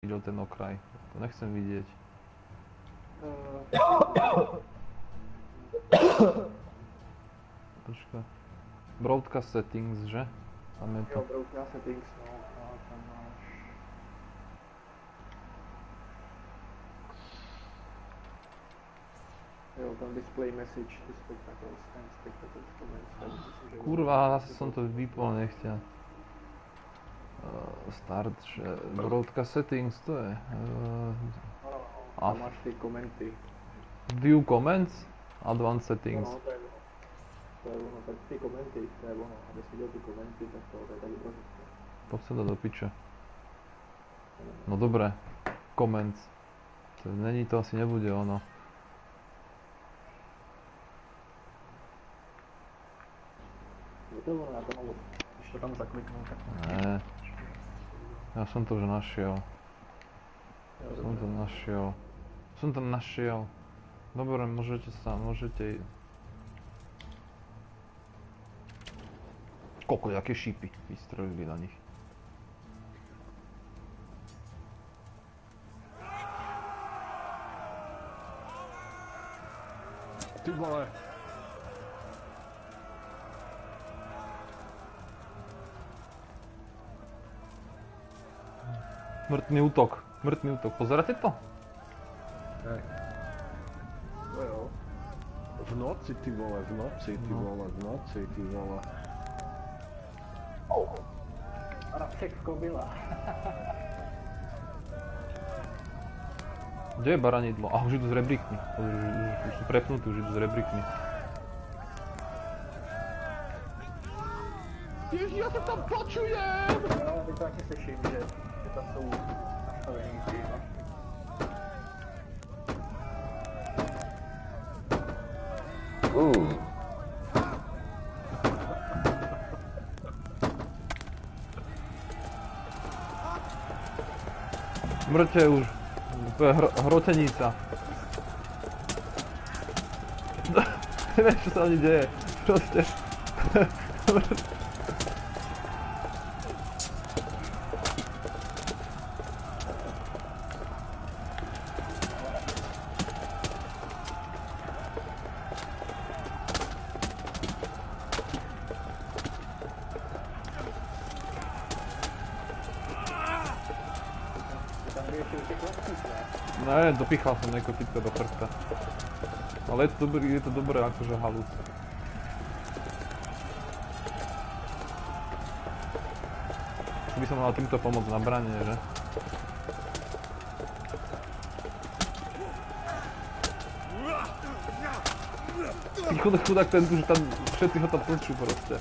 videl ten okraj. To nechcem vidieť. Počka. Broadcast settings, že? Tam je to. Jo, broadcast settings, no. A tam máš... Jo, tam display message, spectacles and spectacles comments. Kurva, zase som to vypol, nechťa. Start, že broadcast settings, to je. Tam máš ty komenty. View comments, advanced settings. No, to je ono, tak ty komenty, to je ono. Aby si videl ty komenty, tak to je tak dobré. Poď sa dať do piče. No dobre, comments. Není to, asi nebude ono. Je to ono, ja to mám, když to tam zakliknú, tak... Ne. Ja som to už našiel. Som to našiel. Dobre, môžete... Koľko, jaké šípy vystrelili na nich. Ty vole. Mŕtvý útok, pozeráte to? Hej. No jo. V noci, ty vole. Všechno byla. Kde je baranidlo? A už idú s rebríkmi. Už sú prepnutí, už idú s rebríkmi. Ježi, ja sa tam počujem! No, teď to taky slyším, že tam jsou nastavený ty mašky. Mŕte už. To je hrotenica. Nevieš, čo sa ani deje. Proste. Ne, dopichal som nejakého typka do chrbta. Ale je to dobré akože halus. By som mal týmto pomôcť na brane, že? Ty chudák ten už tam, všetci ho tam tlčú proste.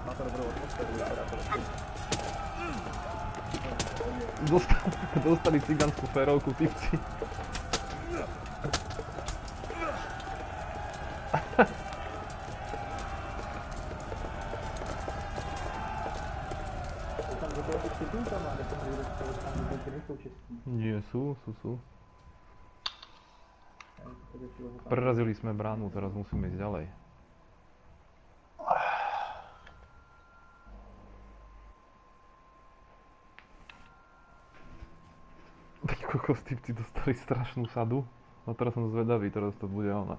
Má to dobrou atmosféru, vypadá to rozumiem. Dostali cigánsku férovku, typci. Nie, sú. Prerazili sme bránu, teraz musíme ísť ďalej. Kokos, typci dostali strašnú sadu. A teraz som zvedavý, teraz to bude ona.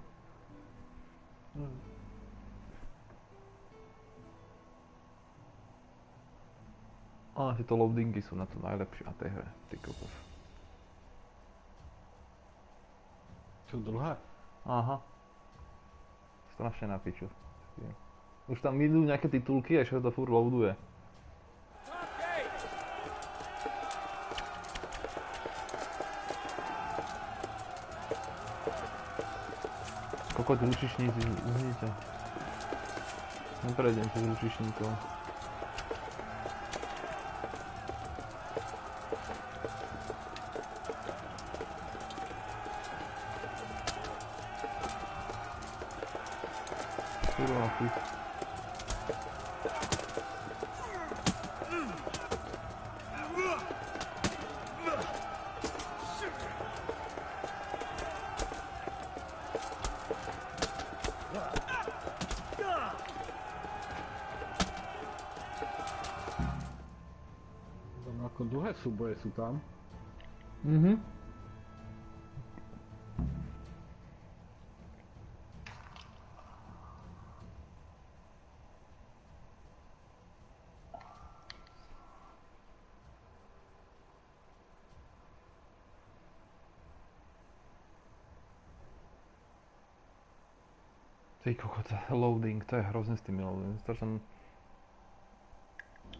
A tieto loadingy sú na to najlepšie na tej hre, ty kokos. Sú dlhé? Aha. Strašne na piču. Už tam idú nejaké titulky a ešte to furt loaduje. Kokot lučišníci, uhnite. Neprejdem cez lučišníkov. Kurva, chuť. No ako dlhé súboje sú tam. Mhm. Ty kokota, loading, to je hrozně s tými loading. To som...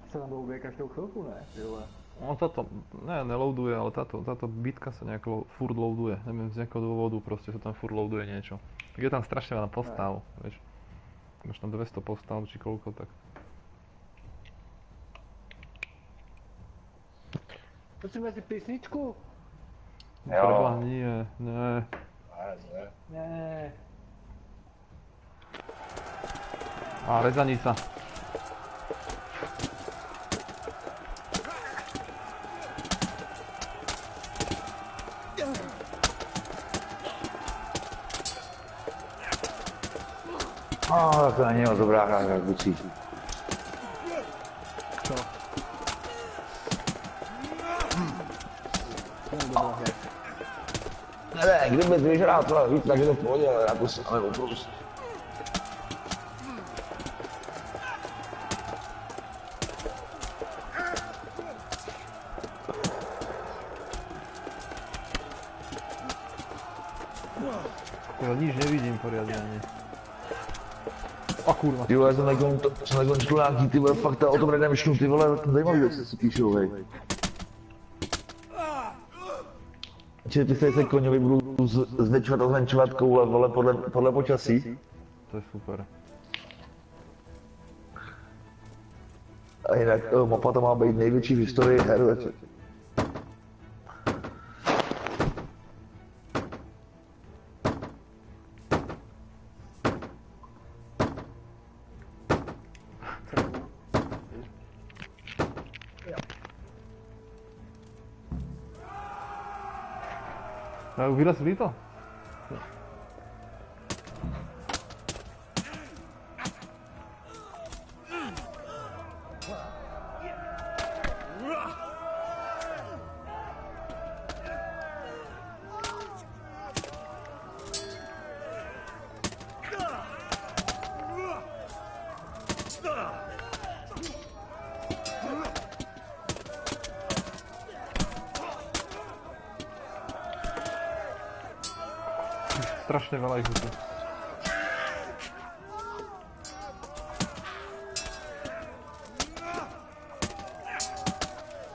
Se tam loaduje každou chvilku, ne? Ty vole. No táto, ne, neloaduje, ale táto bitka sa nejak furt loaduje. Neviem, z nejakého dôvodu proste sa tam furt loaduje niečo. Tak je tam strašne veľa postav, vieš. Máš tam 200 postav, či koľko, tak... Počujeme si písničku? Preboha, nie, ne. Ne. A rezanica. Tak na něho zobráka, jak bucí. Čo? Ne, kdybys vyžrál tohle víc, tak je to v pohodě, ale já to samé oprus. Ja nič nevidím poriadne ani. A kurva. Ty vole, jsem takhle čtu nějaký, ty vole, fakta o tom Redemptionu, ty vole, zajímavý věci si píšou, hej. Čiže ty se koňovi budou zvětšovat a zmenšovat koule, vole, podle počasí. To je super. A jinak mapa to má být největší v historii her, večer. Vyrazili to? Strašne veľa ich tu.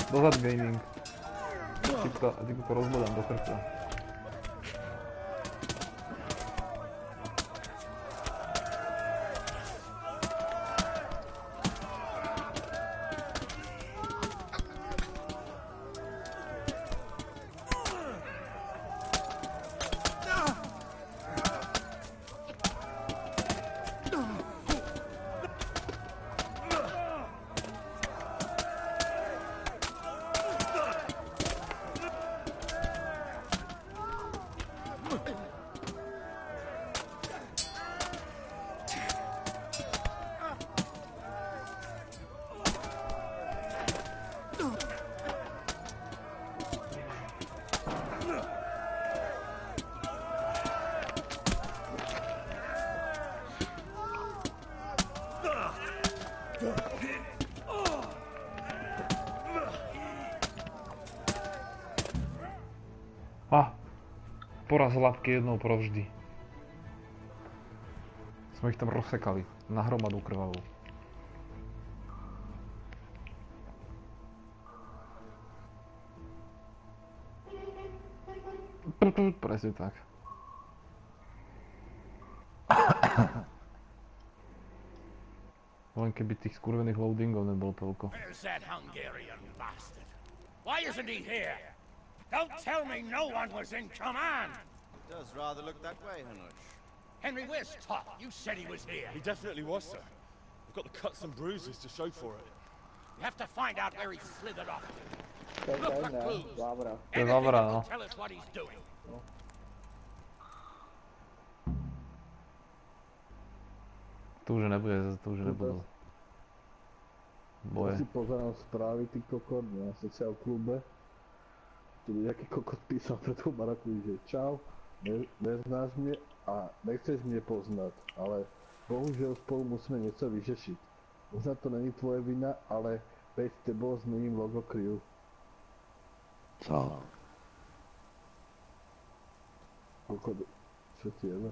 Dozad gaming. Ty to rozbodám do krpia. Poraz labky jednou provždy. Sme ich tam rozsekali na hromadu krvavú. Presne tak. Len keby tých skurvených loadingov nebolo toľko. Where's that Hungarian bastard? Why isn't he here? Don't tell me no one was in command! It does rather look that way, Hanush. Henry, where's Top? You said he was here. He definitely was, sir. I've got the cuts and bruises to show for it. You have to find out where he slithered off. To je Look for tajné, clues. Vávra. To je Anything Vávra, that no. will tell us what he's doing. To už nebude, to už nebudú. boje. Ja si pozerám správy, ty kokot, na sociál klube. Tu nejaký kokot písal pred tou barakou, že čau, neznáš mne a nechceš mne poznať, ale bohužiaľ spolu musíme niečo vyřešiť. Možno to není tvoje vina, ale veď tebou zmením logo crew. Co? Kokot, čo ti jebe?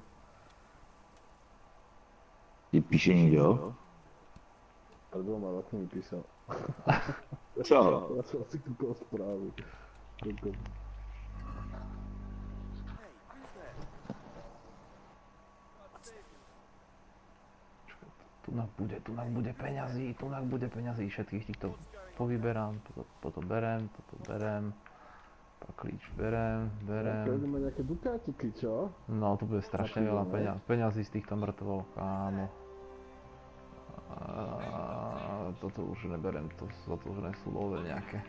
Ti píše někdo? Pred 2 rokmi mi písal. Co? Ja som si kúkol správy. Kokot. Tunak bude peňazí, všetkých týchto povyberám, toto berem, pak klíč berem. Keď má nejaké dukátiky, čo? No, to bude strašne veľa peňazí z týchto mŕtvol, kámo. Toto už neberem, to už nesú love nejaké.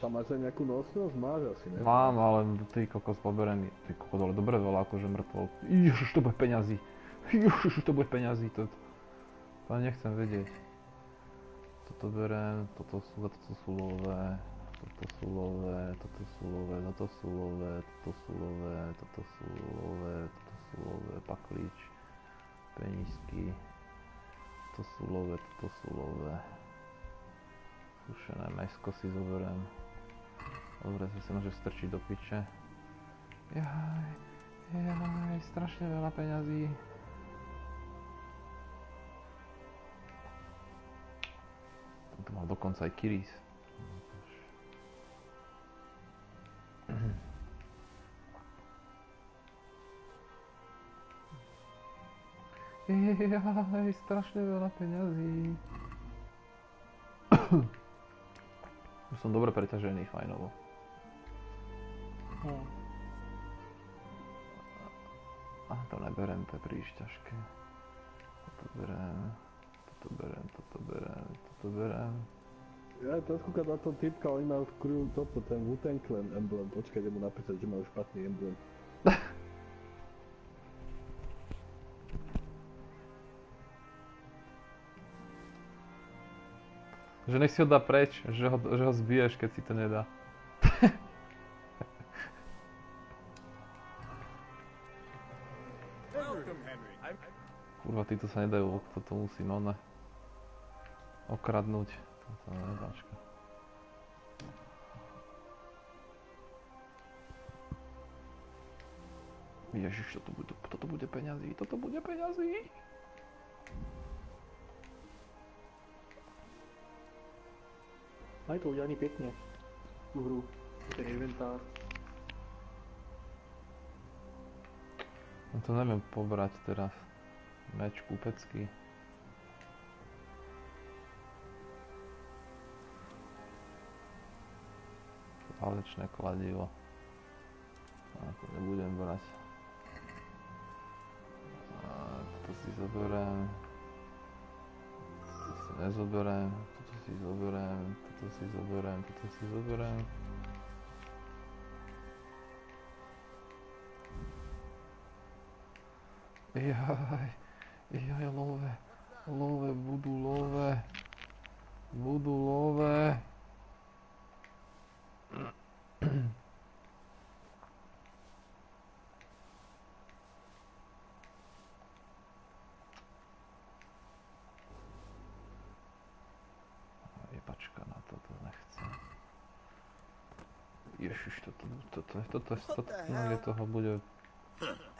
Tam máš aj nejakú nosnosť? Máš asi, ne? Mám, ale ty kokos poberem, ty kokos, ale dobre veľa akože mŕtvol. Ježiš, to bude peňazí, to nechcem vedieť. Toto berem, toto sú lové, paklíč, penízky, toto sú lové. Sušené mäsko si zoberiem. Dobre, to sa môže strčiť do piče. Jaj, strašne veľa peňazí. Tu mal dokonca aj kiris. Jaj, strašne veľa peňazí. Už som dobre preťažený, fajnovo. A to neberem, to je príliš ťažké. Toto berem. Ja to skúkať na tom typka, oni majú v crew toto, ten Wu-Tang Clan emblem. Počkaj, idem mu napísať, že majú špatný emblem. Že nech si ho dá preč, že ho zbiješ, keď si to nedá. Kurva, títo sa nedajú, toto musím okradnúť. Toto nedáčka. Ježiš, toto bude peňazí. Aj to udianý pekne, tú hru, ten inventár. No to neviem pobrať teraz. Meč kúpecký. Válečné kladivo. A to nebudem brať. A toto si zoberiem. Toto si nezoberiem. Toto si zoberiem. Jaj, love, budú love. Jebačka na to nechcem. Ježiš, toto je toho bude...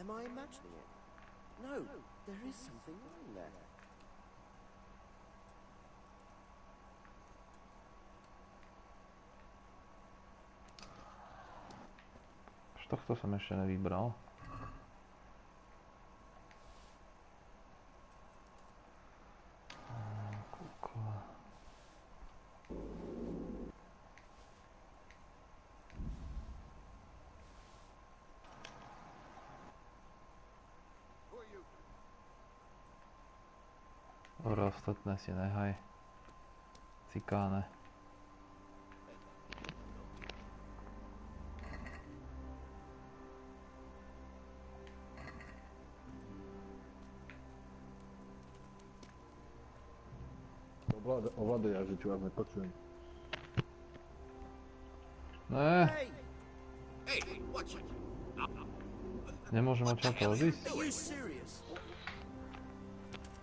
Am I imagining it? No, there is something wrong there. Z tohto som ešte nevybral. Kúkla. Dobre, ostatné si nehaj. Cikáne. Ovládaj jazyč, vás nepočujem. Ne, Hey! Hey, watch it. nemôžem odtiaľto odísť. Are you serious?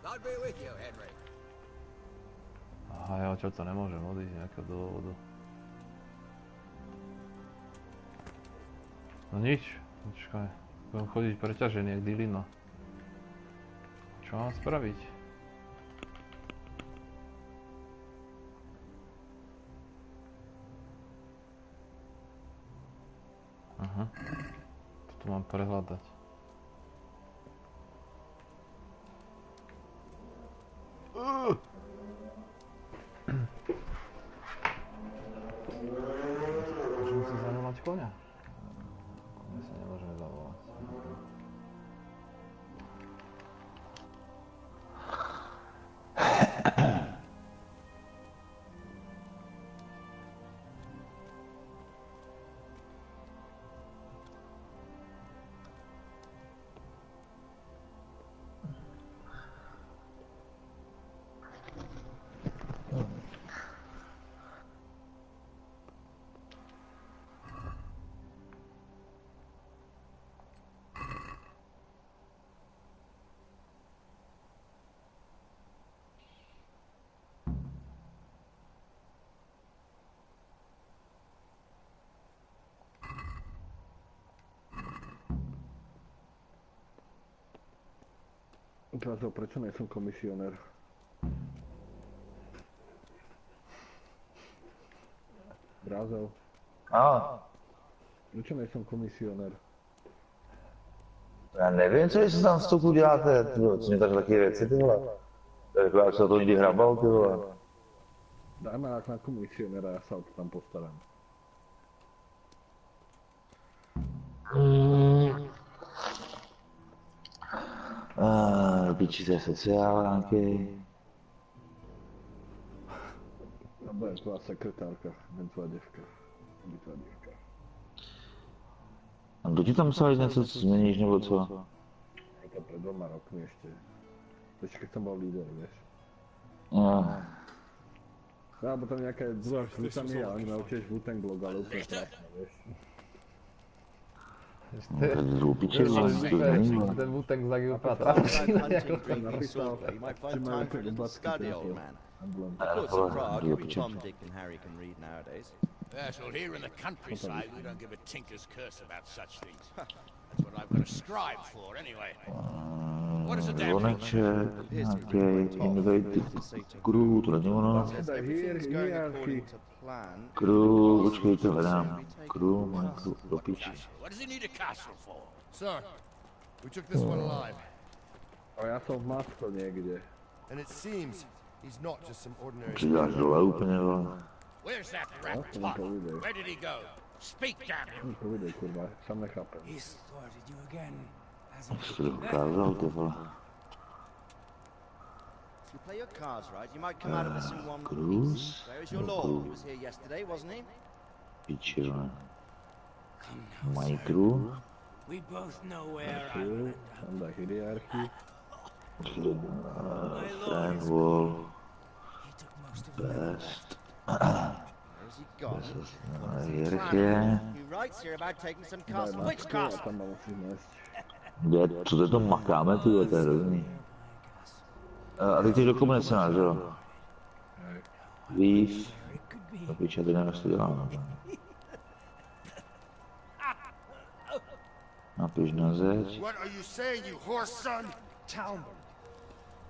God be with you, Henry. Aha, ja odtiaľto nemôžem odísť nejakého dôvodu. No nič, počkaj. Budem chodiť preťažený jak dilino. Čo mám spraviť? Aha. Toto mám prehľadať. Môžem si zavolať koňa? Koňa si nemôžeme zavolať. Brazo, prečo nie som komisionér? Brazo, A, prečo nie som komisionér? já nevím, co jestli tam s tou děláte, ty vole, co mě tak taky věci, ty vole. Tak jak se to někdy hrabal, ty vole. Dajme na komisionéra, ja sa o to tam postarám. Piči, to je sociál nějaký. A bude tvoja sekretárka, jen tvoja děvka. Bude tvoja děvka. A kdo ti tam psal něco, co změníš, nebo co? Je to pred 2 rokmi ešte. To ešte keď som bol líder, vieš. No, Alebo tam nejaké druhá šlutami a oni majú tiež Wu-Tang blog, ale úplne krásne, vieš. to je zlou piči, vole, to není, vole. Ten Wu-Tang znak je úplná Outside trapčina. hunting, drinking, Napísal, swordplay, you might že find majú time for a také little obrázky study, tento old man. emblem. The courts of Prague, vole, every piči. Tom, Dick and Harry can read nowadays. Yes, well, here in the countryside, we don't give a tinker's curse about such things. That's what I've got a scribe for, anyway. What is the damn thing? Zvoneček, nějaký invade crew, to není ono. Teda Everything's going hierarchy. according to plan. Crew, počkejte, hledám. Crew, má crew, do piči. What does he need a castle for? Sir, we took this one alive, A ja som v Masko niekde. and it seems he's not just some ordinary. Ty dáš dole úplně, vole. Where's that rat to tot? go with it. Where did he go? Speak, damn him! Povidej, kurva, sam nechápem. He's thwarted you again, hasn't Jsi to dokázal, ty vole. If you play your cards right, you might come out of this in one Cruz? piece. Where is your lord? He was here yesterday, wasn't he? Piči, vole. Come now, Mají sir. crew? We both know where I Tu, will end up. tam dá hierarchy. Friend wall, He took most of the best. Where's he gone? Hierarchie. He writes here about taking some Daj castle. Which Masku a castle? tam ma musíš nájsť. Kde, co to tam makáme, ty vole, to je hrozný. A teď ty do komunistů, že jo? Vív. No piče, ty nevím, jestli to děláme. Napiš na zeď. What are you saying, you horse son? Talmud.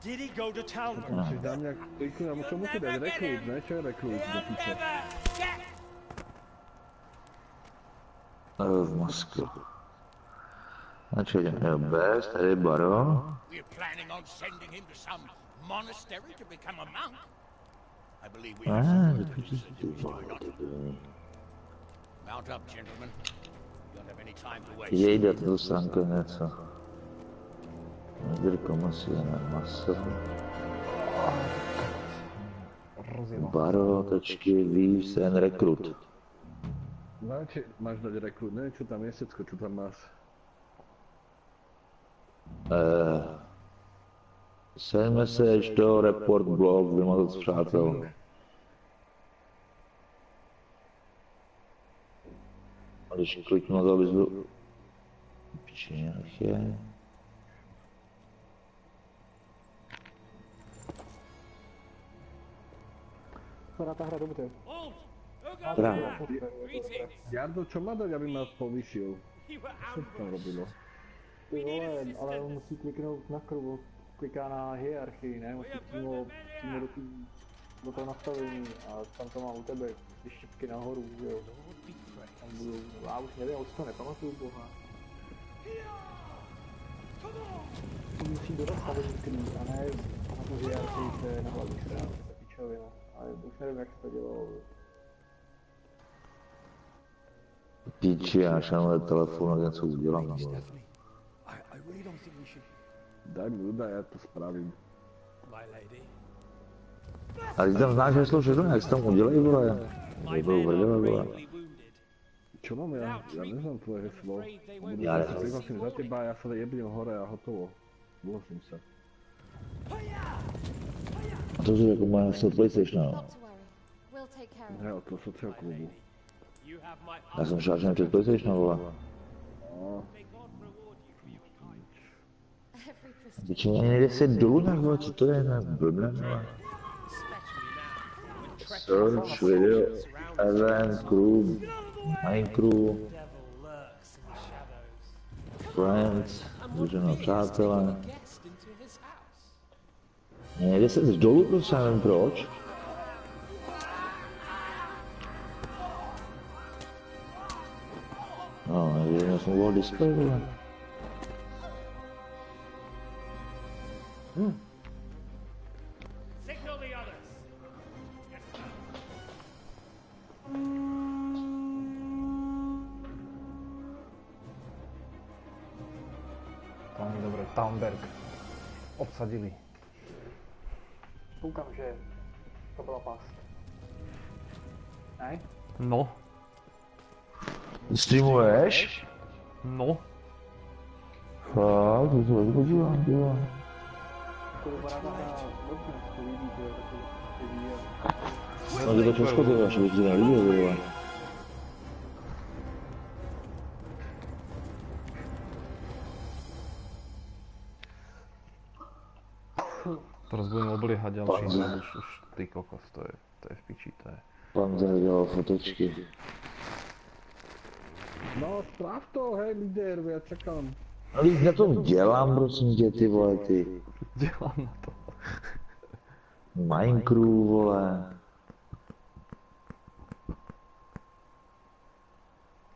Did he go to Talmud? Musíš dám nejak, Tyku, ja musím musí dať rekrút, ne? Čo je rekrút do piče? V Moskvě. Znači, jo, bez, tady Baro. We're planning on sending him to some monastery to become a monk. I believe we have some work to do, since we do not. Mount up, gentlemen. We don't have any time to waste. Jejde, to stránka něco. Nebyl komisioner maso. Baro, tečky, víš, sen, rekrut. Znači, máš dať rekrút, neviem čo tam je, Secko, čo tam máš. Send message do report blog, vymazat z přátel. A když kliknu na to, abys byl... Piči, jak je... Vypadá ta hra dobře. Teda, Jardo, čo má dať, aby ma povýšil? Co tam robilo? Ty vole, ale on musí kliknout na kruhu, kliká na hierarchii, ne? Musí přímo do toho nastavení a tam to má u tebe, ty šipky nahoru, jo. Tam budou, já už nevím, už to nepamatuju, boha. To musí do nastavení klí, a ne na tu hierarchii, to je na hlavní stranu, to je pičovina. Ale už nevím, jak se to dělalo. Píči, já šel na telefon a něco udělám. Daj mi údaj, já to spravím. A když tam znáš heslo všechno, jak se tam udělají, vole? To bylo vrděle, vole. Čo mám ja? Ja neznám tvoje heslo. Ja Ja sa prihlasím za teba, ja sa jebnem hore a hotovo. Vlasím sa. A to je jako moje heslo PlayStationu. Not to worry. We'll take care of it. Ne, od toho sociál klubu. Já jsem šel před PlayStationu, vole. No. Every Christian. Většině ani nejde se dolů nějak, vole, co to je, ne, blbne, vole. Search, video, event, crew, main crew, friends, družina, přátelé. Nejde se z dolů, prostě nevím proč. No, nevím, já jsem uvolil display, vole. Dobre, Taunberg. Obsadili. Koukám, že to byla past. Ne? No. Streamuješ? No. Fakt, to se podívám, jo. To vypadá ta hra dobře, to líbí, že je taky vyvíjet. No, to všechno to vaše, bych ti nelíbil, vole. Teraz budeme obliehať ďalší, už ty kokos, to je v piči, to je. Panzer dělal fotečky. No, správ to, hej, líder, já čekám. Ale já to dělám, prosím tě, ty vole, ty. Dělám na to. Minecraft, vole.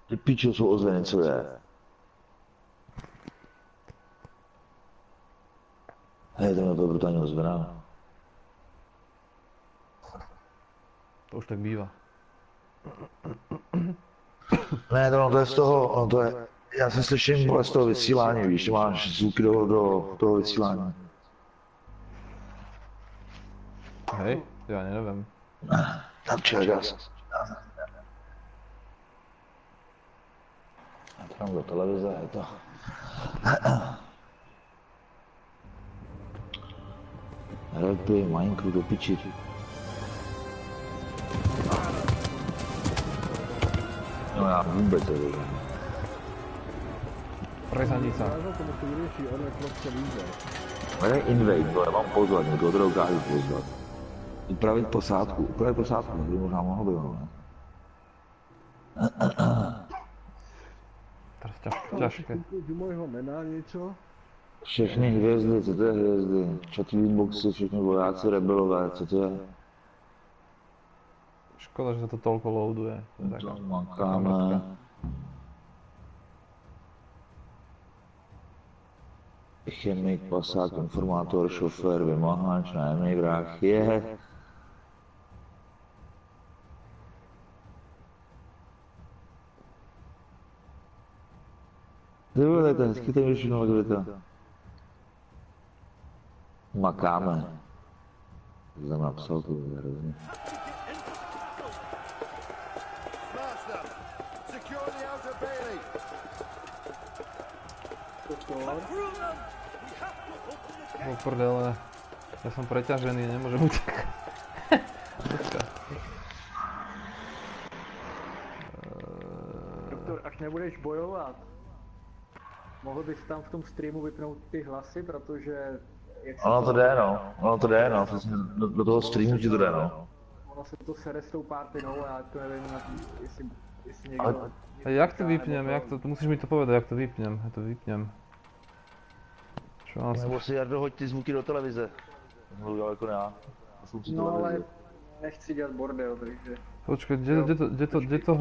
Ty pičo jsou ozveny, co je? Hej, to je brutálně ozvená. To už tak bývá. Ne, to je z toho, to je, já se slyším, vole, z toho vysílání, víš, máš zvuky do toho vysílání. Hej, já nevím. Tam čekáš. Já to mám do televize, je to. Roleplay, Minecraft do piči. No já vůbec nevím. Rezanica. Já to musí vyřešit, on je prostě líder. Ale invade, vole, mám pozvat, někoho to dokážu pozvat. Upravit posádku, to by možná mohlo být, ne? Teraz ťažké. Z mojho jména něco? Všechny hvězdy, co to je hvězdy? Chatley boxy, všechny vojáci, rebelové, co to je? Škoda, že sa to toľko loaduje. To makáme. Chemik, pasák, informátor, šofér, vymahač, nájemný vrah, je. Ty vole, to je hezky to vyšlo, legalita. Makáme. To jsem napsal, to je hrozně. Po prdele. Ja som preťažený, nemôžem utekať. Doktor, až nebudeš bojovat, mohl bys tam v tom streamu vypnout ty hlasy, protože... Ono to jde, no. Přesně do toho streamu ti to jde, no. Ono se to sere s tou partinou a já to nevím, jestli někdo... A jak to vypnem, to musíš mi to povedať, jak to vypnem, ja to vypnem. Čo mám Nebo si Jardo, hoď ty zvuky do televize. To jsem to udělal jako já. No ale nechci dělat bordel, takže... Počkaj,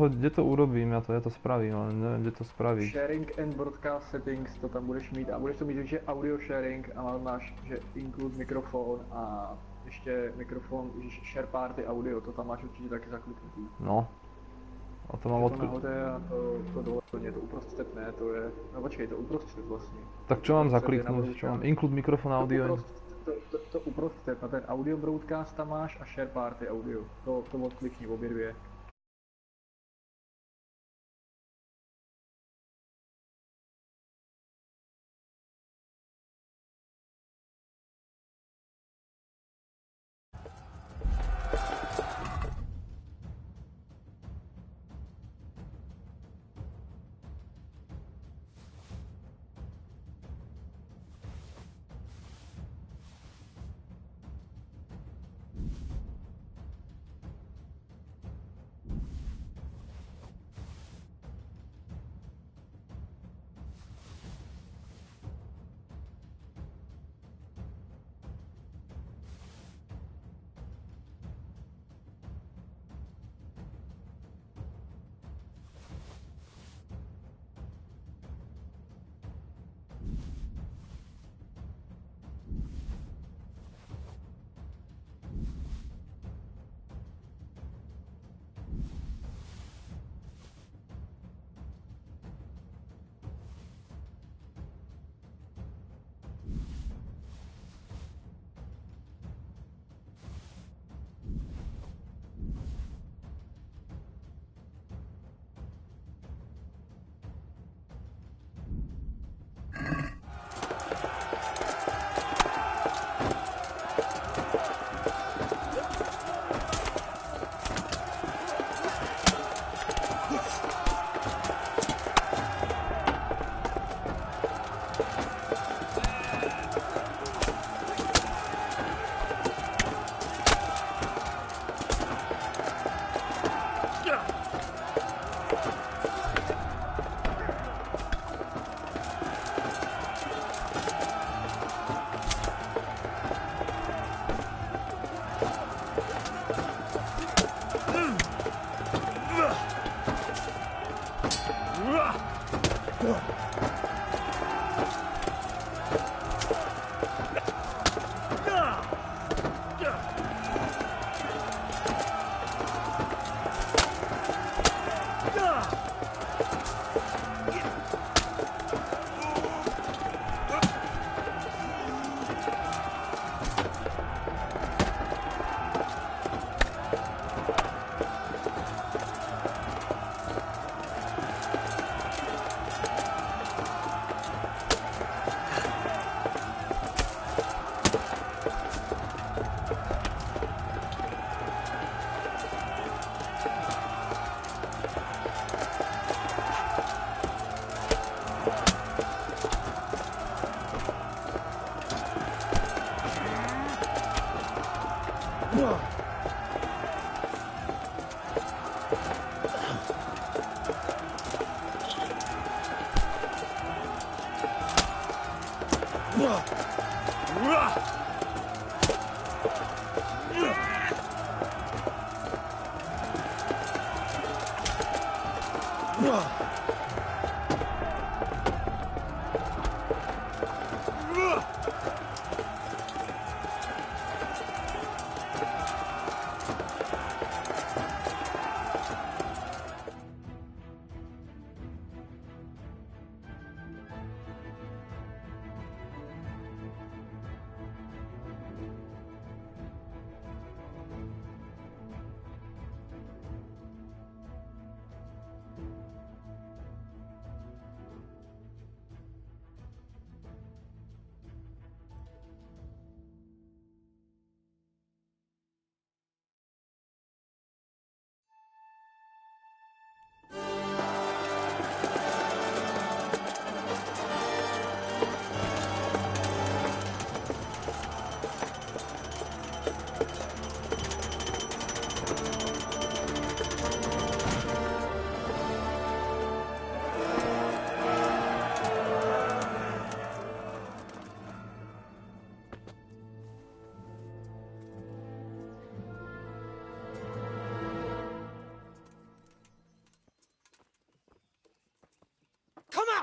kde to urobím, ja to spravím, ale neviem, kde to spraviť. Sharing and broadcast settings, to tam budeš mít a budeš to mít, že audio sharing a máš, že include mikrofon a ještě mikrofon, share party audio, to tam máš určitě taky zakliknutý. No. A to mám odkliknutý. A to dole, to uprostřed ne, to je, no počkej, to uprostřed vlastně. Tak čo mám zakliknúť, čo mám, include mikrofon audio? To uprostřed, na ten audio broadcast tam máš a share party audio, to odklikni obě dvě.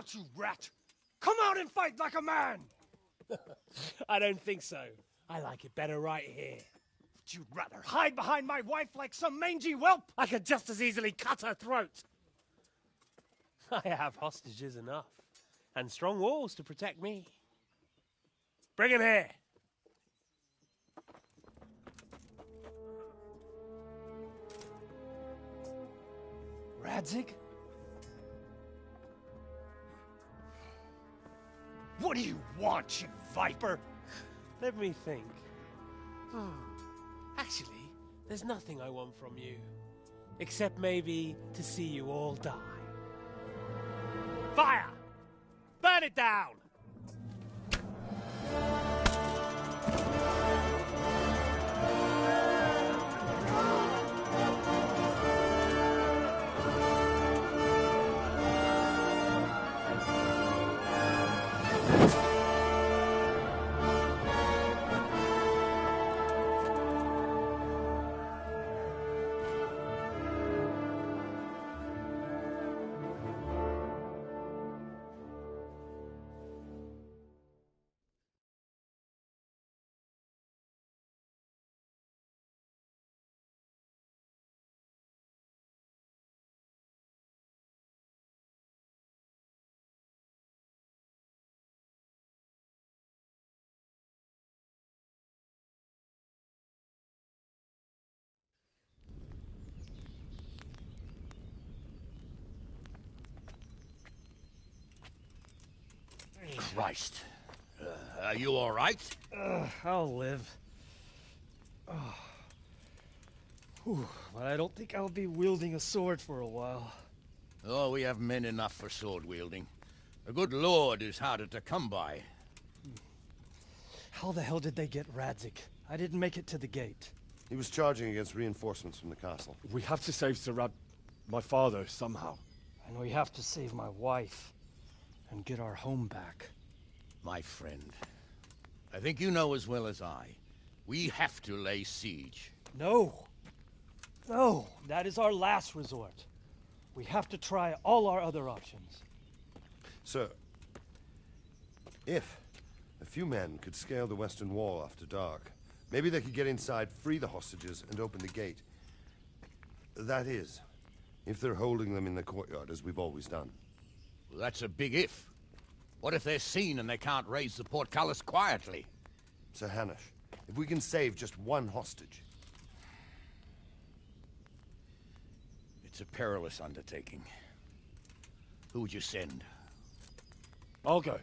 out, you rat! Come out and fight like a man! I don't think so. I like it better right here. But you'd rather hide behind my wife like some mangy whelp? I could just as easily cut her throat. I have hostages enough, and strong walls to protect me. Bring him here. Radzig? What do you want, you viper? Let me think. Actually, there's nothing I want from you. Except maybe to see you all die. Fire! Burn it down! Christ. Are you all right? I'll live. Whew, but I don't think I'll be wielding a sword for a while. Oh, we have men enough for sword wielding. A good lord is harder to come by. How the hell did they get Radzig? I didn't make it to the gate. He was charging against reinforcements from the castle. We have to save Sir my father, somehow. And we have to save my wife and get our home back. My friend, I think you know as well as I. We have to lay siege. No. No, that is our last resort. We have to try all our other options. Sir, if a few men could scale the western wall after dark, maybe they could get inside, free the hostages, and open the gate. That is, if they're holding them in the courtyard, as we've always done. Well, that's a big if. What if they're seen and they can't raise the portcullis quietly? Sir Hanush, if we can save just one hostage... It's a perilous undertaking. Who would you send? I'll go.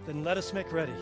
Then let us make ready.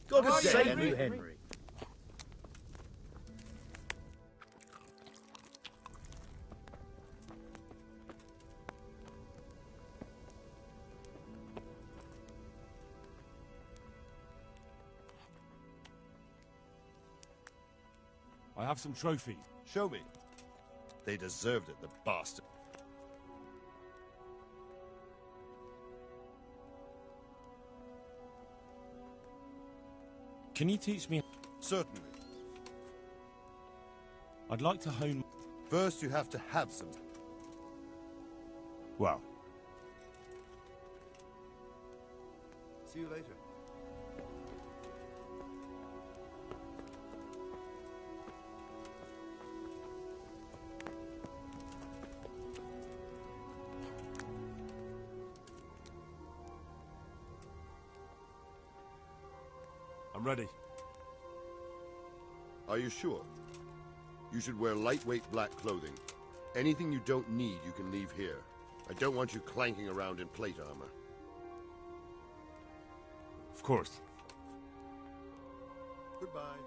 God save you, Henry. I have some trophies. Show me. They deserved it, the bastard. Can you teach me? Certainly. I'd like to hone... First, you have to have some. Well, See you later. I'm ready. Are you sure? You should wear lightweight black clothing. Anything you don't need, you can leave here. I don't want you clanking around in plate armor. Of course. Goodbye.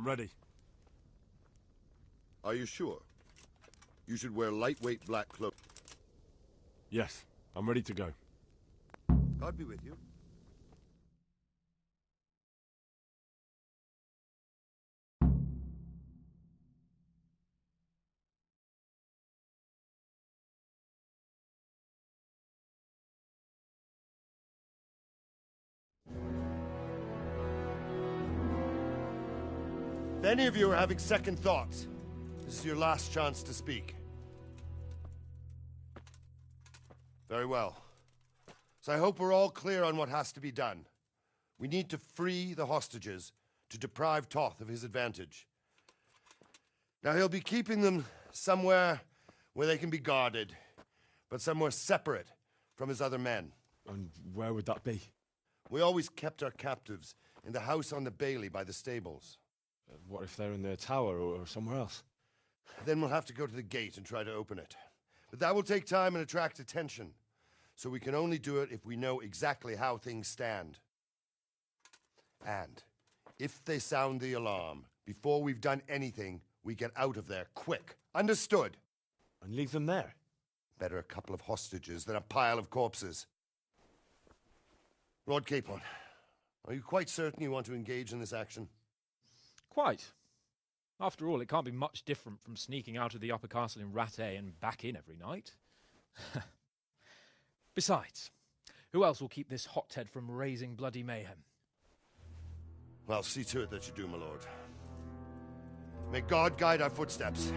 I'm ready. Are you sure? You should wear lightweight black clothing. Yes, I'm ready to go. God be with you. If any of you are having second thoughts, this is your last chance to speak. Very well. So I hope we're all clear on what has to be done. We need to free the hostages to deprive Toth of his advantage. Now he'll be keeping them somewhere where they can be guarded, but somewhere separate from his other men. And where would that be? We always kept our captives in the house on the Bailey by the stables. What if they're in their tower or somewhere else? Then we'll have to go to the gate and try to open it. But that will take time and attract attention. So we can only do it if we know exactly how things stand. And if they sound the alarm, before we've done anything, we get out of there quick. Understood? And leave them there? Better a couple of hostages than a pile of corpses. Lord Capon, are you quite certain you want to engage in this action? Quite. After all, it can't be much different from sneaking out of the upper castle in Rattay and back in every night. Besides, who else will keep this hothead from raising bloody mayhem? Well, see to it that you do, my lord. May God guide our footsteps.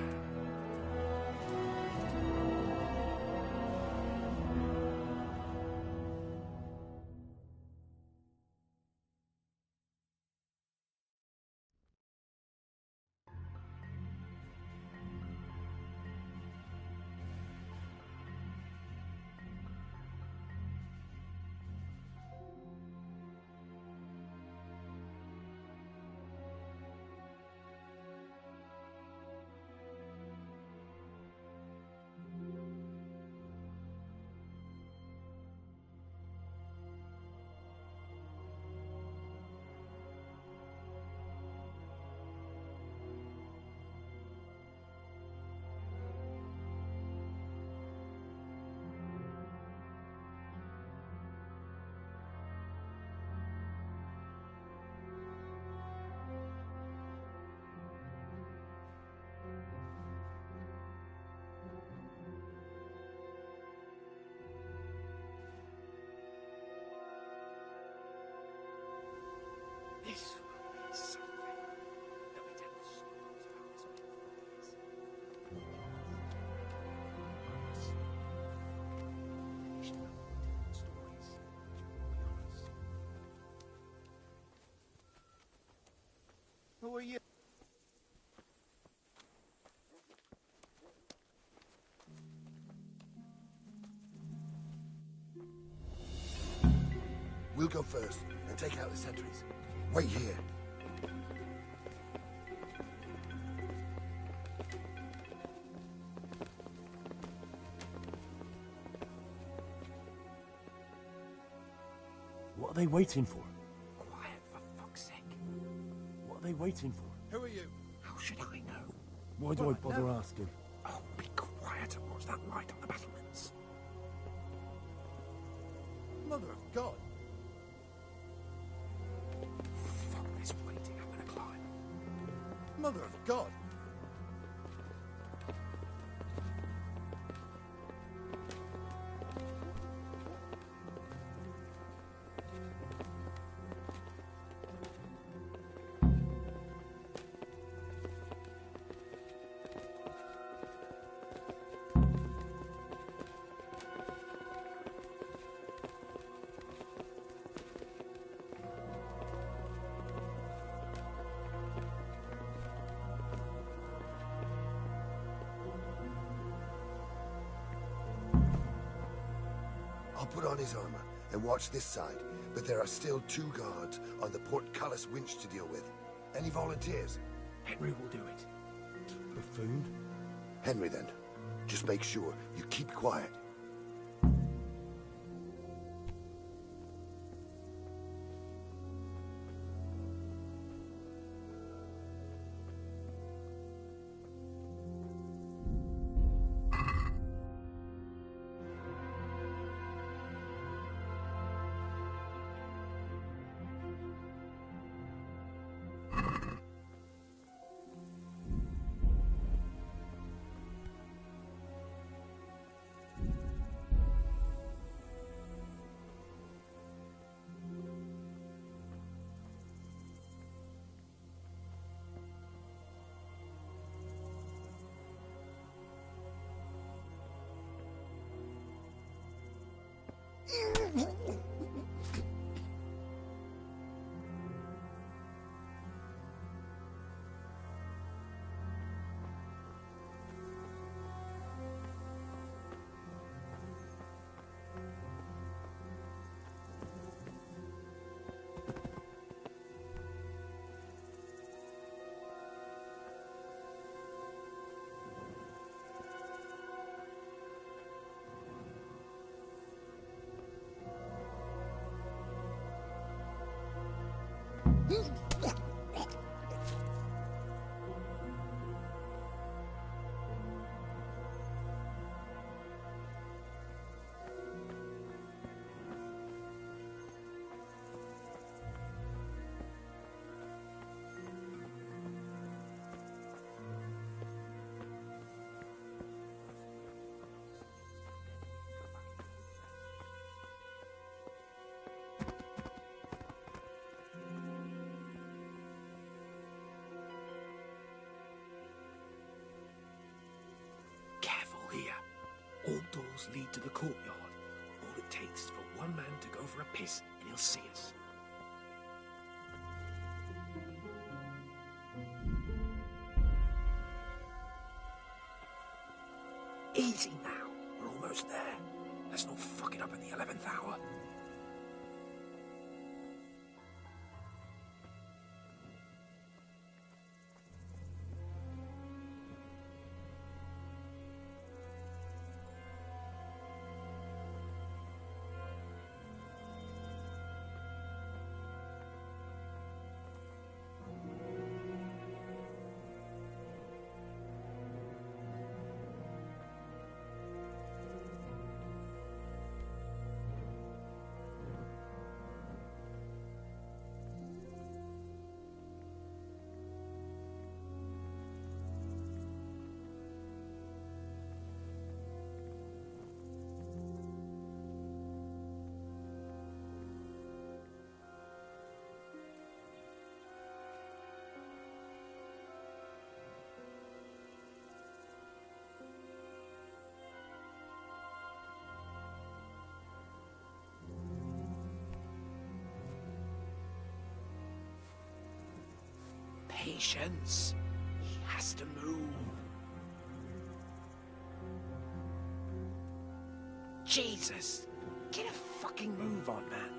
We'll go first and take out the sentries. Wait here. What are they waiting for? Quiet, for fuck's sake. What are they waiting for? Who are you? How should I know? Why do I bother asking? Oh, be quiet and watch that light on the battlements. Mother of God. Fuck this waiting, I'm gonna climb. Mother of God. I'll put on his armor and watch this side, but there are still 2 guards on the portcullis winch to deal with. Any volunteers? Henry will do it. Buffoon? Henry, then. Just make sure you keep quiet. Careful here. All doors lead to the courtyard. All it takes is for one man to go for a piss and he'll see us. Easy now. We're almost there. Let's not fuck it up in the 11th hour. Patience. He has to move. Jesus! Get a fucking move on, man.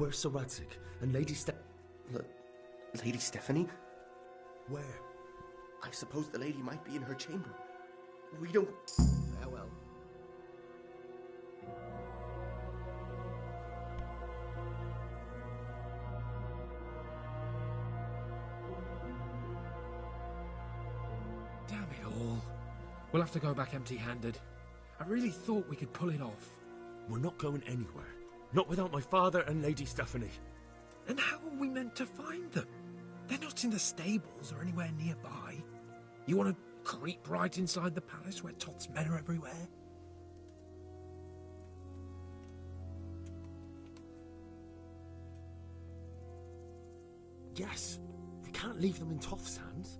Where's Sir Radzig and Lady Stephanie? Where? I suppose the lady might be in her chamber. We don't... Farewell. Damn it all. We'll have to go back empty-handed. I really thought we could pull it off. We're not going anywhere. Not without my father and Lady Stephanie. And how are we meant to find them? They're not in the stables or anywhere nearby. You want to creep right inside the palace where Toth's men are everywhere? Yes. We can't leave them in Toth's hands.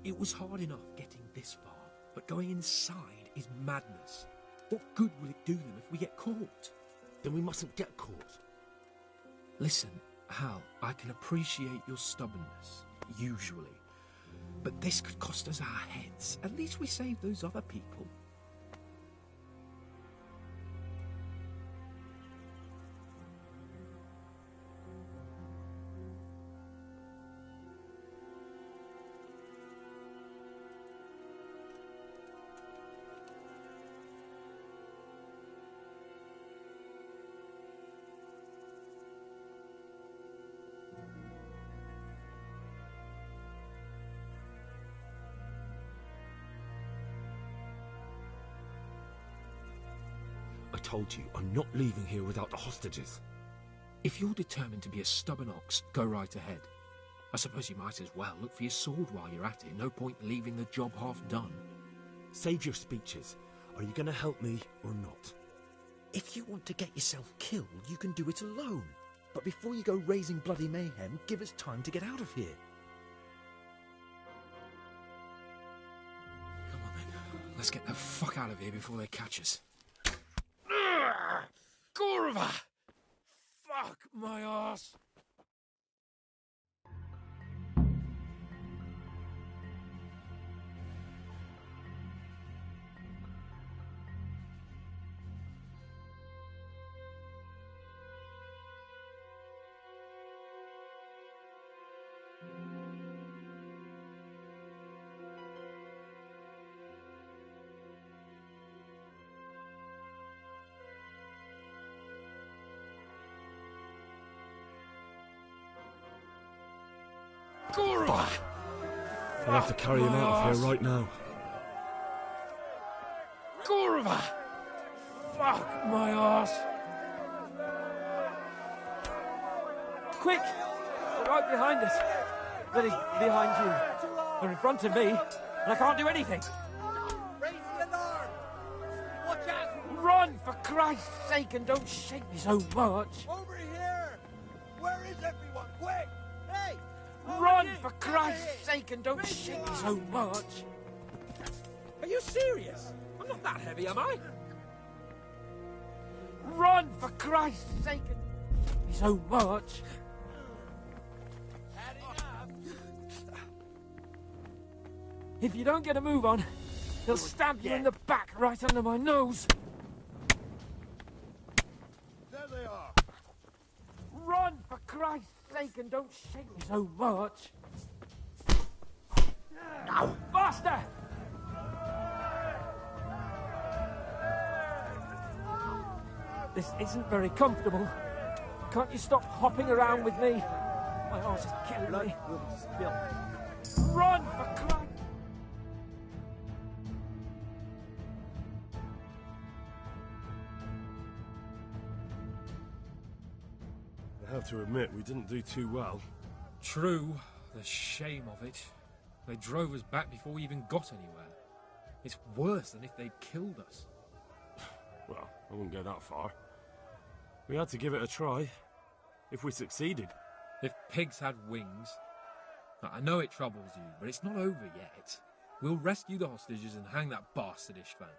It was hard enough getting this far, but going inside is madness. What good will it do them if we get caught? Then we mustn't get caught. Listen, Hal, I can appreciate your stubbornness, usually. But this could cost us our heads. At least we saved those other people. I told you, I'm not leaving here without the hostages. If you're determined to be a stubborn ox, go right ahead. I suppose you might as well look for your sword while you're at it. No point leaving the job half done. Save your speeches. Are you going to help me or not? If you want to get yourself killed, you can do it alone. But before you go raising bloody mayhem, give us time to get out of here. Come on then. Let's get the fuck out of here before they catch us. Gorva! Fuck my ass! Fuck! I'll have to carry him out of here right now. Gorva! Fuck my ass! Quick! They're right behind us. That is, behind you. They're in front of me, and I can't do anything. Raise the alarm! Watch out! Run, for Christ's sake, and don't shake me so much. Over here! Where is everyone? Quick! Hey! Run, for Christ's sake, and don't shake me so much. Are you serious? I'm not that heavy, am I? Run, for Christ's sake, and don't shake me so much. If you don't get a move on, they'll stab you in the back right under my nose. There they are! Run, for Christ's sake, and don't shake me so much. Now, faster! This isn't very comfortable. Can't you stop hopping around with me? My arse is killing me. Run, for Christ! I have to admit, we didn't do too well. True. The shame of it. They drove us back before we even got anywhere. It's worse than if they'd killed us. Well, I wouldn't go that far. We had to give it a try. If we succeeded. If pigs had wings... I know it troubles you, but it's not over yet. We'll rescue the hostages and hang that bastard Istvan.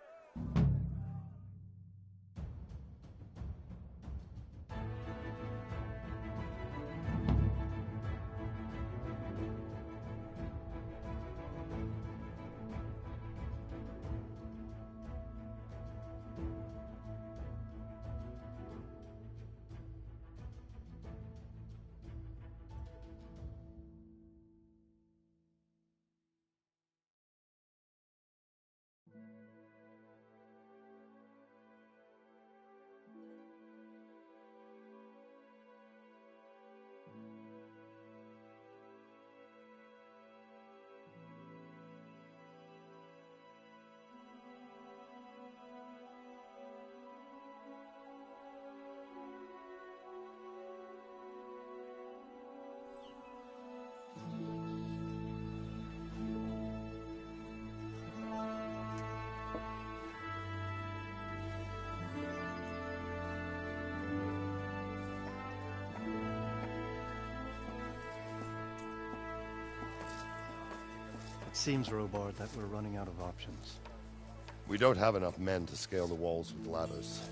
seems, Robard, that we're running out of options. We don't have enough men to scale the walls with ladders.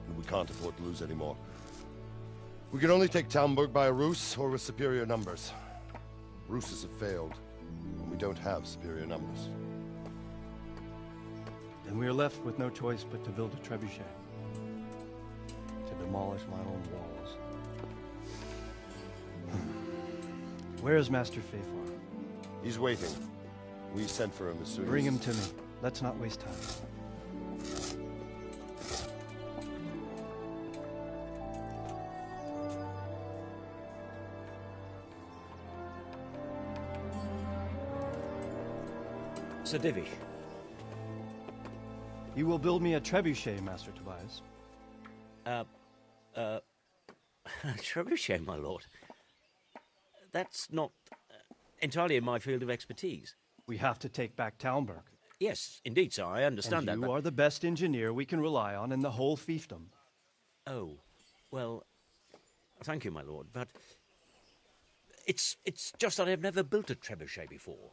And we can't afford to lose any more. We can only take Talmberg by a ruse or with superior numbers. Ruses have failed, and we don't have superior numbers. Then we are left with no choice but to build a trebuchet. To demolish my own walls. Where is Master Fafar? He's waiting. We sent for him as soon as... Bring him to me. Let's not waste time. Sir Divish. You will build me a trebuchet, Master Tobias. Trebuchet, my lord. That's not entirely in my field of expertise. We have to take back Talmberg. Yes, indeed, sir, I understand that, you but... are the best engineer we can rely on in the whole fiefdom. Oh, well, thank you, my lord, but... It's just that I've never built a trebuchet before.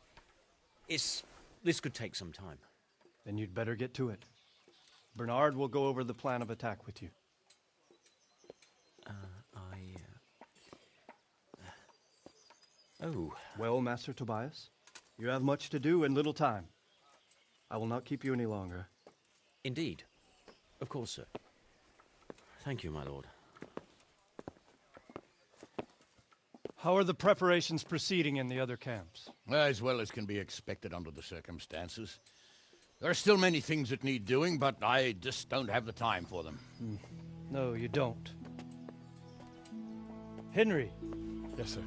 This could take some time. Then you'd better get to it. Bernard will go over the plan of attack with you. Oh. Well, Master Tobias, you have much to do and little time. I will not keep you any longer. Indeed. Of course, sir. Thank you, my lord. How are the preparations proceeding in the other camps? As well as can be expected under the circumstances. There are still many things that need doing, but I just don't have the time for them. No, you don't. Henry. Yes, sir.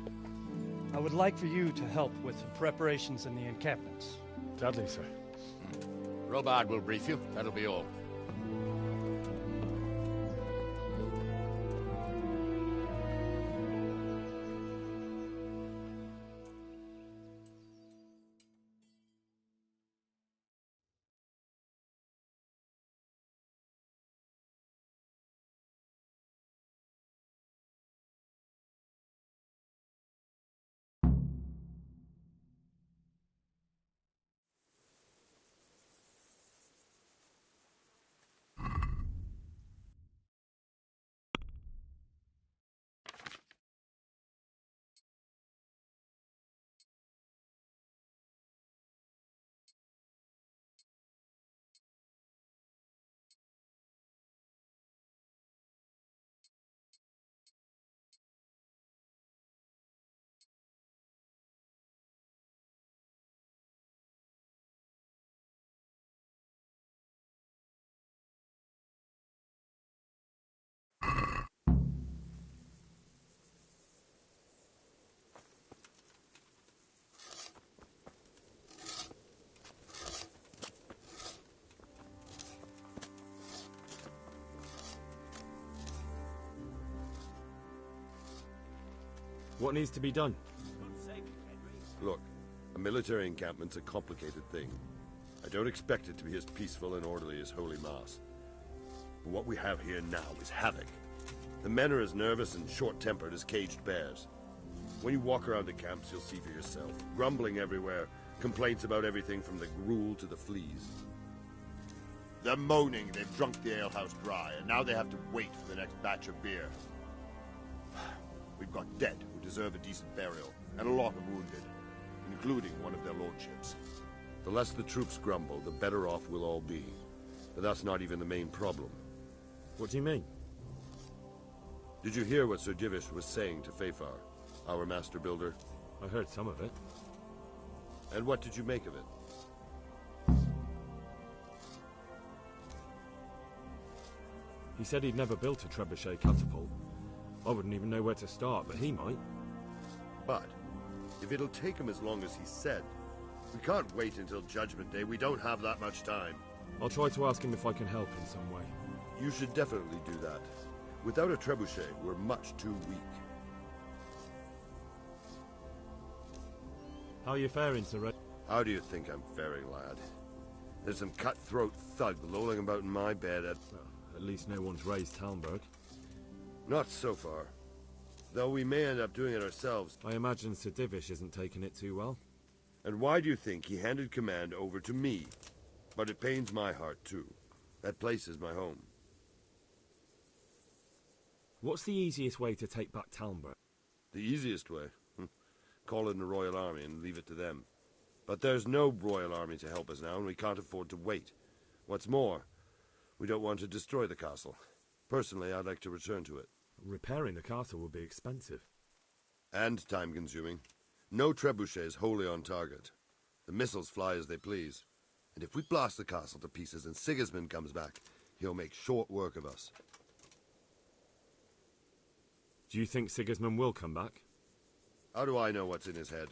I would like for you to help with the preparations in the encampments. Gladly, sir. Robard will brief you. That'll be all. What needs to be done? Look, a military encampment's a complicated thing. I don't expect it to be as peaceful and orderly as Holy Mass. But what we have here now is havoc. The men are as nervous and short-tempered as caged bears. When you walk around the camps, you'll see for yourself. Grumbling everywhere, complaints about everything from the gruel to the fleas. They're moaning they've drunk the alehouse dry, and now they have to wait for the next batch of beer. We've got dead who deserve a decent burial, and a lot of wounded, including one of their lordships. The less the troops grumble, the better off we'll all be. But that's not even the main problem. What do you mean? Did you hear what Sir Divish was saying to Fafar, our master builder? I heard some of it. And what did you make of it? He said he'd never built a trebuchet catapult. I wouldn't even know where to start, but he might. But, if it'll take him as long as he said, we can't wait until Judgment Day. We don't have that much time. I'll try to ask him if I can help in some way. You should definitely do that. Without a trebuchet, we're much too weak. How are you faring, Sir Red? How do you think I'm faring, lad? There's some cutthroat thug lolling about in my bed at... Well, at least no one's raised Talmberg. Not so far. Though we may end up doing it ourselves. I imagine Sir Divish isn't taking it too well. And why do you think he handed command over to me? But it pains my heart, too. That place is my home. What's the easiest way to take back Talmberg? The easiest way? Call in the Royal Army and leave it to them. But there's no Royal Army to help us now, and we can't afford to wait. What's more, we don't want to destroy the castle. Personally, I'd like to return to it. Repairing the castle would be expensive. And time-consuming. No trebuchet is wholly on target. The missiles fly as they please. And if we blast the castle to pieces and Sigismund comes back, he'll make short work of us. Do you think Sigismund will come back? How do I know what's in his head?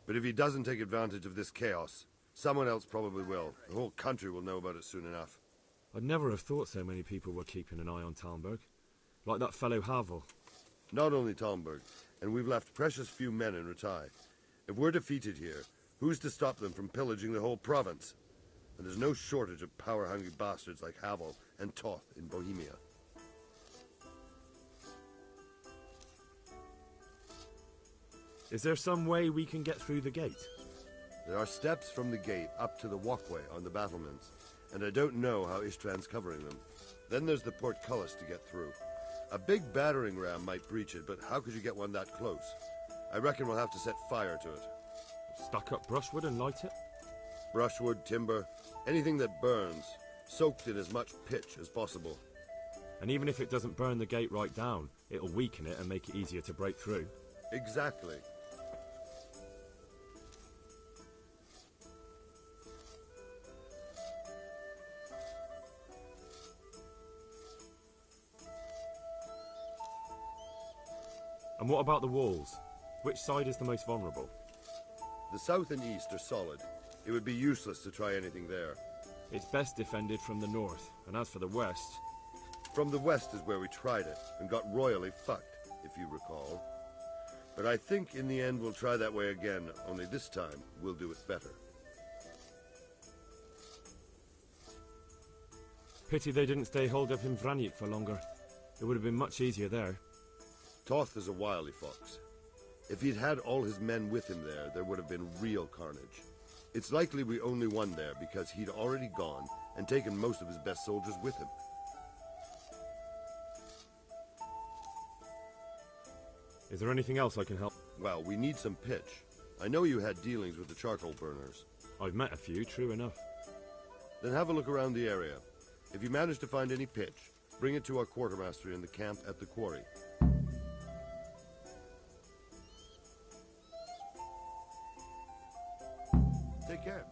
But if he doesn't take advantage of this chaos, someone else probably will. The whole country will know about it soon enough. I'd never have thought so many people were keeping an eye on Talmberg. Like that fellow Havel. Not only Talmberg, and we've left precious few men in Ratai. If we're defeated here, who's to stop them from pillaging the whole province? And there's no shortage of power-hungry bastards like Havel and Toth in Bohemia. Is there some way we can get through the gate? There are steps from the gate up to the walkway on the battlements, and I don't know how Ishtvan's covering them. Then there's the portcullis to get through. A big battering ram might breach it, but how could you get one that close? I reckon we'll have to set fire to it. Stack up brushwood and light it? Brushwood, timber, anything that burns, soaked in as much pitch as possible. And even if it doesn't burn the gate right down, it'll weaken it and make it easier to break through. Exactly. And what about the walls? Which side is the most vulnerable? The south and east are solid. It would be useless to try anything there. It's best defended from the north, and as for the west... From the west is where we tried it, and got royally fucked, if you recall. But I think in the end we'll try that way again, only this time we'll do it better. Pity they didn't stay holed up in Vranjik for longer. It would have been much easier there. Toth is a wily fox. If he'd had all his men with him there would have been real carnage. It's likely we only won there because he'd already gone and taken most of his best soldiers with him. Is there anything else I can help? Well, we need some pitch. I know you had dealings with the charcoal burners. I've met a few, true enough. Then have a look around the area. If you manage to find any pitch, bring it to our quartermaster in the camp at the quarry. Take care.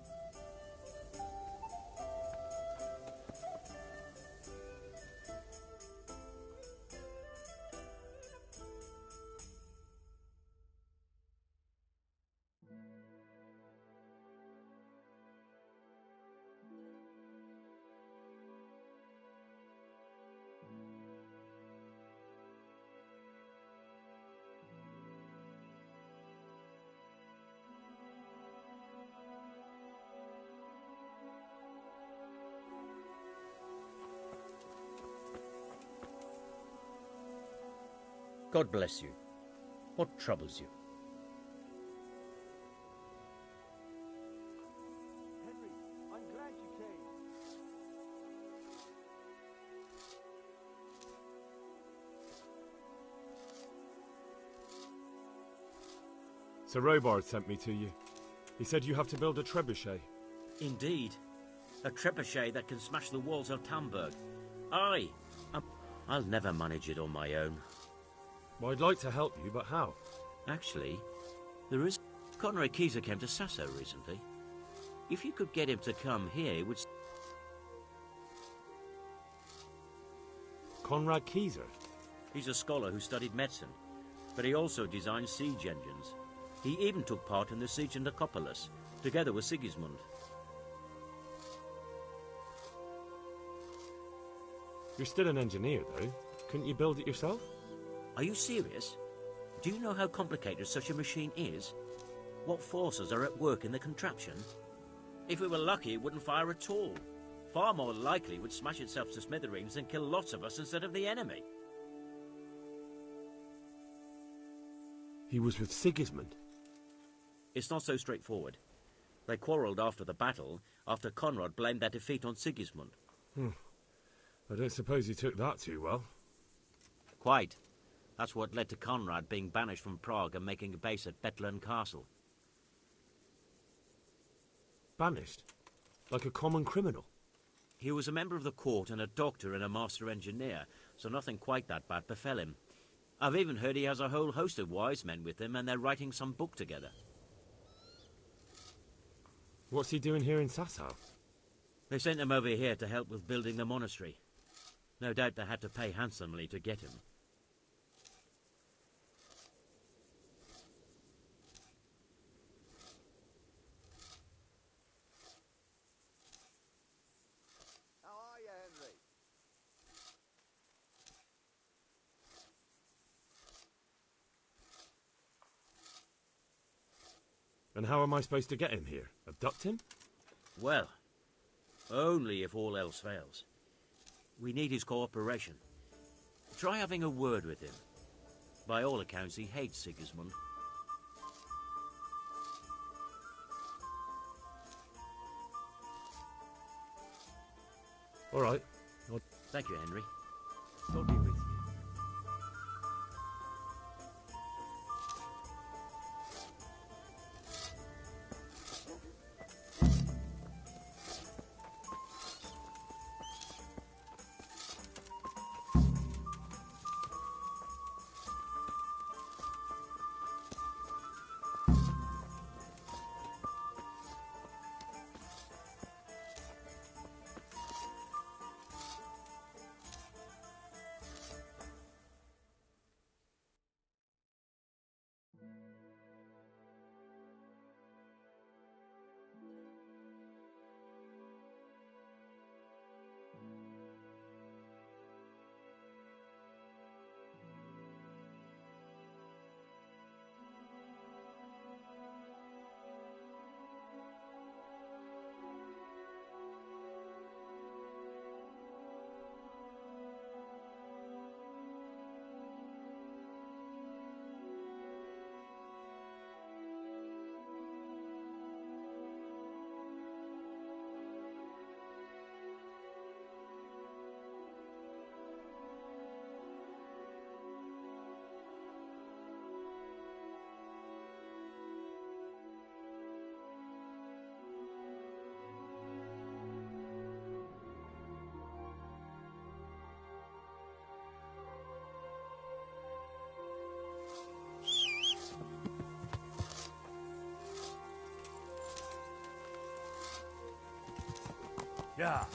God bless you. What troubles you? Henry, I'm glad you came. Sir Robard sent me to you. He said you have to build a trebuchet. Indeed. A trebuchet that can smash the walls of Talmberg. I'll never manage it on my own. Well, I'd like to help you, but how? Actually, there is... Conrad Kieser came to Sasso recently. If you could get him to come here, it would... Conrad Kieser? He's a scholar who studied medicine, but he also designed siege engines. He even took part in the siege of Nicopolis, together with Sigismund. You're still an engineer, though. Couldn't you build it yourself? Are you serious? Do you know how complicated such a machine is? What forces are at work in the contraption? If we were lucky, it wouldn't fire at all. Far more likely it would smash itself to smithereens and kill lots of us instead of the enemy. He was with Sigismund. It's not so straightforward. They quarrelled after the battle, after Conrad blamed their defeat on Sigismund. I don't suppose he took that too well. Quite. That's what led to Conrad being banished from Prague and making a base at Bethlen Castle. Banished? Like a common criminal? He was a member of the court and a doctor and a master engineer, so nothing quite that bad befell him. I've even heard he has a whole host of wise men with him and they're writing some book together. What's he doing here in Sasau? They sent him over here to help with building the monastery. No doubt they had to pay handsomely to get him. How are you, Henry? And how am I supposed to get him here? Abduct him? Well, only if all else fails. We need his cooperation. Try having a word with him. By all accounts, he hates Sigismund. All right. Thank you, Henry. God be with you. Yeah.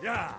Yeah.